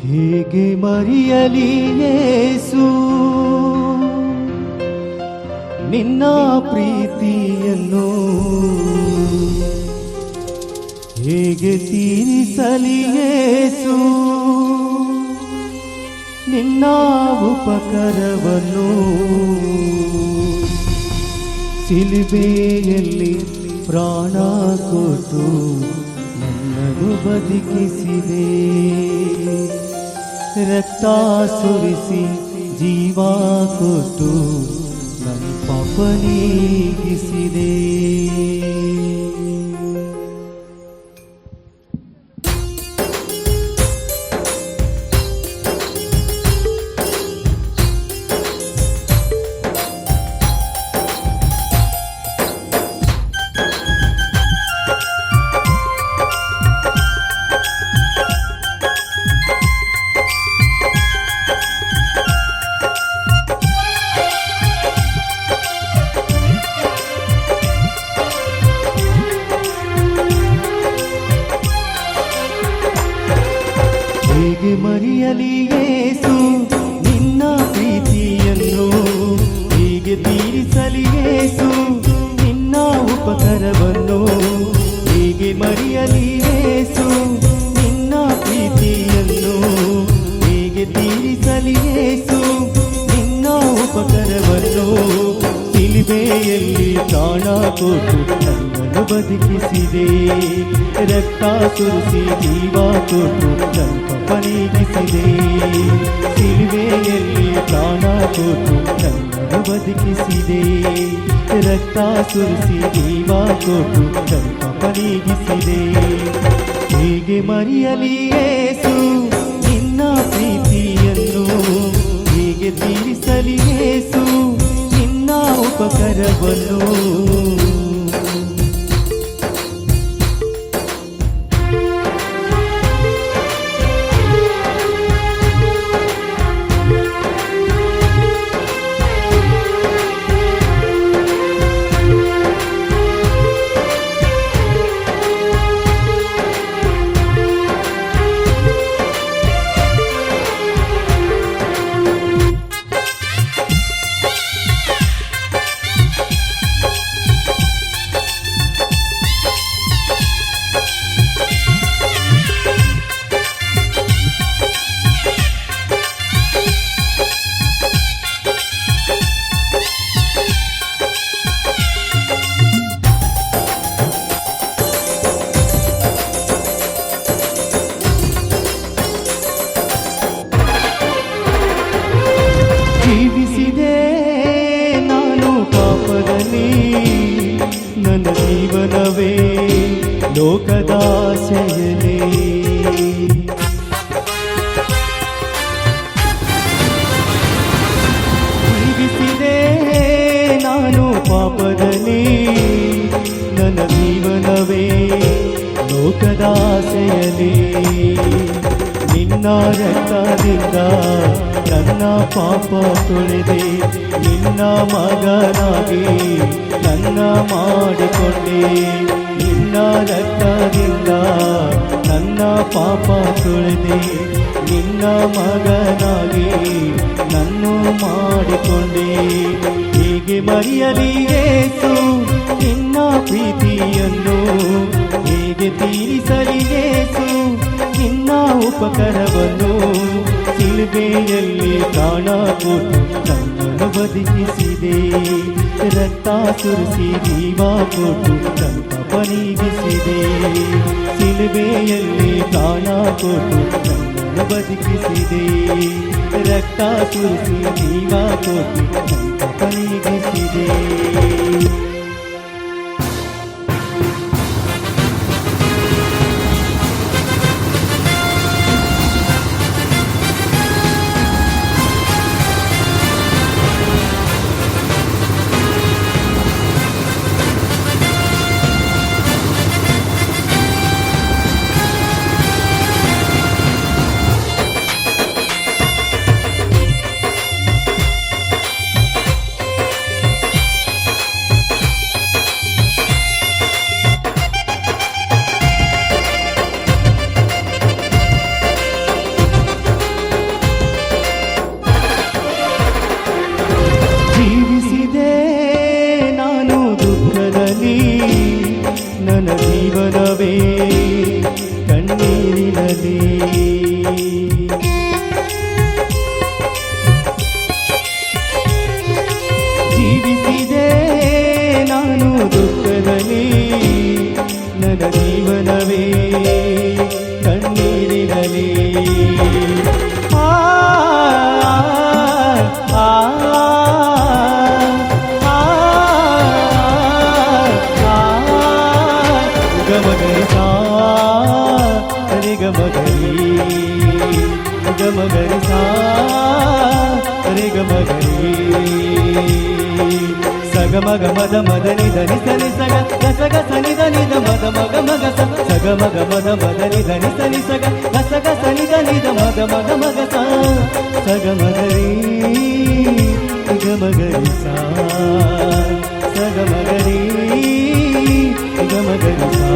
ಹೇಗೆ ಮರೆಯಲಿ ಯೇಸು ನಿನ್ನ ಪ್ರೀತಿಯನ್ನು, ಹೇಗೆ ತೀರಿಸಲಿ ಯೇಸು ನಿನ್ನ ಉಪಕಾರವನ್ನು. ಶಿಲುಬೆಯಲ್ಲಿ ಪ್ರಾಣ ಕೊಟ್ಟು ನನ್ನನ್ನು ಬದುಕಿಸಿದೆ, ರಕ್ತ ಸುರಿಸಿ ಜೀವ ಕೊಟ್ಟು ನನ್ನ ಪಾಪ ನೀಗಿಸಿದೆ. ಹೇಗೆ ಮರೆಯಲಿ ಯೇಸು ನಿನ್ನ ಪ್ರೀತಿಯನ್ನು, ಹೇಗೆ ತೀರಿಸಲಿ ಯೇಸು ನಿನ್ನ ಉಪಕಾರವನ್ನು. ಹೇಗೆ ಮರೆಯಲಿ ಯೇಸು ನಿನ್ನ ಪ್ರೀತಿಯನ್ನು, ಹೇಗೆ ತೀರಿಸಲಿ ಯೇಸು ನಿನ್ನ ಉಪಕಾರವನ್ನು. ಶಿಲುಬೆಯಲ್ಲಿ ಪ್ರಾಣ ಕೊಟ್ಟು ನನ್ನನ್ನು ಬದುಕಿಸಿದೆ, ರಕ್ತ ಸುರಿಸಿ ಜೀವ ಕೊಟ್ಟು ನನ್ನ ಪಾಪ ನೀಗಿಸಿದೆ. ಶಿಲುಬೆಯಲ್ಲಿ ಪ್ರಾಣ ಕೊಟ್ಟು ನನ್ನನ್ನು ಬದುಕಿಸಿದೆ, ರಕ್ತ ಸುರಿಸಿ ಜೀವ ಕೊಟ್ಟು ನನ್ನ ಪಾಪ ನೀಗಿಸಿದೆ. ಹೇಗೆ ಮರೆಯಲಿ ಯೇಸು ನಿನ್ನ ಪ್ರೀತಿಯನ್ನು, ಹೇಗೆ ತೀರಿಸಲಿ ಯೇಸು ನಿನ್ನ ಉಪಕಾರವನ್ನು. ಜೀವಿಸಿದೆ ನಾನು ಪಾಪದಲ್ಲಿ, ನನ್ನ ಜೀವನವೇ ಲೋಕದಾಸೆಯಲೇ. ಜೀವಿಸಿದೆ ನಾನು ಪಾಪದಲ್ಲಿ, ನನ್ನ ಜೀವನವೇ ಲೋಕದಾಸೆಯಲೇ. ನಿನ್ನ ರಕ್ತದಿಂದ ನನ್ನ ಪಾಪ ತೊಳೆದೆ, ನಿನ್ನ ಮಗನಾಗಿ ನನ್ನ ಮಾಡಿಕೊಂಡೆ. ನಿನ್ನ ರಕ್ತದಿಂದ ನನ್ನ ಪಾಪ ತೊಳೆದೆ, ನಿನ್ನ ಮಗನಾಗಿ ನನ್ನ ಮಾಡಿಕೊಂಡೆ. ಹೇಗೆ ಮರೆಯಲಿ ಯೇಸು ನಿನ್ನ ಪ್ರೀತಿಯನ್ನು, ಹೇಗೆ ತೀರಿಸಲಿ ಯೇಸು ನಿನ್ನ ಉಪಕಾರವನ್ನು. ಶಿಲುಬೆಯಲ್ಲಿ ಪ್ರಾಣ ಕೊಟ್ಟು ನನ್ನನ್ನು ಬದುಕಿಸಿದೆ, ರಕ್ತ ಸುರಿಸಿ ಜೀವ ಕೊಟ್ಟು ನನ್ನ ಪಾಪ ನೀಗಿಸಿದೆ. ಶಿಲುಬೆಯಲ್ಲಿ ಪ್ರಾಣ ಕೊಟ್ಟು ನನ್ನನ್ನು ಬದುಕಿಸಿದೆ, ರಕ್ತ ಸುರಿಸಿ ಜೀವ ಕೊಟ್ಟು ನನ್ನ ಪಾಪ ನೀಗಿಸಿದೆ. ಜೀವಿಸಿದೆ ನಾನು ದುಃಖದಲ್ಲಿ, ನನ್ನ ಜೀವನವೇ ಕಣ್ಣೀರಿನಲ್ಲಿ. ಆ ಆ, ಆ, ಆ, ಗಮಗರಿ ಸಾ ರೆ ಗಮಗರಿ, ಗಮಗರಿ ಸಾ ರೆ ಗಮಗರಿ. ಸಗ ಮಗ ಮದ ಮದ ನಿಧ ನಿಸ ನಿಸಗ ಗಸಗ ಸನಿದ ನಿಧ ಮದ ಮಗ ಮಗ ಸಗ ಮಗ ಮದ ಮದ ನಿಧ ನಿಸ ನಿಸಗ ಗಸಗ ಸನಿದ ನಿಧ ಮದ ಮಗ ಮಗ ಸಗ ಮಗರಿ ಗಮಗರಿ ಸಾ ಸಗ ಮಗರಿ ಗಮಗರಿ ಸಾ.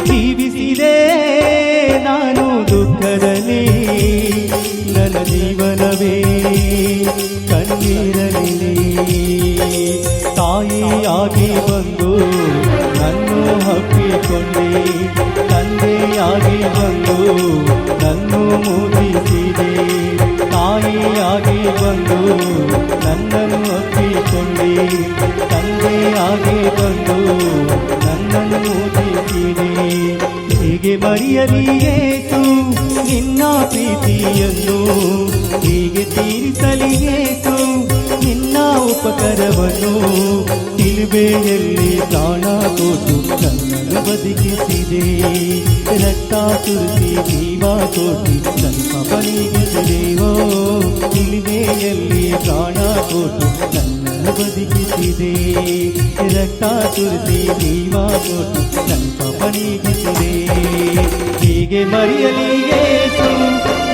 ಜೀವಿಸಿದೆ ನಾನು ದುಃಖದಲ್ಲಿ, ನನ್ನ ಜೀವನವೇ ಕಣ್ಣೀರಲಿ. ತಾಯಿಯಾಗಿ ಬಂದು ನನ್ನು ಹಪ್ಪಿಕೊಂಡೆ, ತಂದೆಯಾಗಿ ಬಂದು ನನ್ನು ಮುದಿಸಿದೆ. ತಾಯಿಯಾಗಿ ಬಂದು ನನ್ನನ್ನು ಹಪ್ಪಿಕೊಂಡೆ, ತಂದೆಯಾಗಿ ಬಂದು ನನ್ನನ್ನು ಮುದಿಸಿದೆ. ಹೀಗೆ ಮರೆಯಲಿ ಯೇಸು ನಿನ್ನ ಪ್ರೀತಿಯನ್ನು, ಹೀಗೆ ತೀರಿಸಲಿ ಯೇಸು ನಿನ್ನ ಉಪಕಾರವನ್ನು. ಶಿಲುಬೆಯಲ್ಲಿ ಪ್ರಾಣ ಕೊಟ್ಟು ನನ್ನನ್ನು ಬದುಕಿಸಿದೆ, ರಕ್ತ ಸುರಿಸಿ ಜೀವ ಕೊಟ್ಟು ನನ್ನ ಪಾಪನಿಗಿಸಿದೆ. ಓ ಶಿಲುಬೆಯಲ್ಲಿ ಪ್ರಾಣ ಕೊಟ್ಟು ನನ್ನನ್ನು ಬದುಕಿಸಿದೆ, ರಕ್ತ ಸುರಿಸಿ ಜೀವ ಕೊಟ್ಟು ನನ್ನ ಪಾಪನಿಗಿಸಿದೆ. ಹೀಗೆ ಮರೆಯಲಿ ಯೇಸು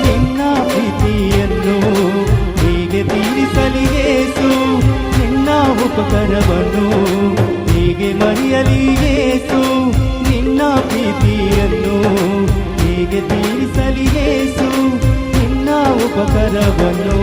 ನಿನ್ನ ಪ್ರೀತಿಯನ್ನು, ಹೀಗೆ ತೀರಿಸಲಿ ಯೇಸು ನಿನ್ನ ಉಪಕಾರವನ್ನು. ಹೀಗೆ ಮರೆಯಲಿ ಯೇಸು ನಿನ್ನ ಪ್ರೀತಿಯನ್ನು, ಹೀಗೆ ತೀರಿಸಲಿ ಯೇಸು ನಿನ್ನ ಉಪಕಾರವನ್ನು.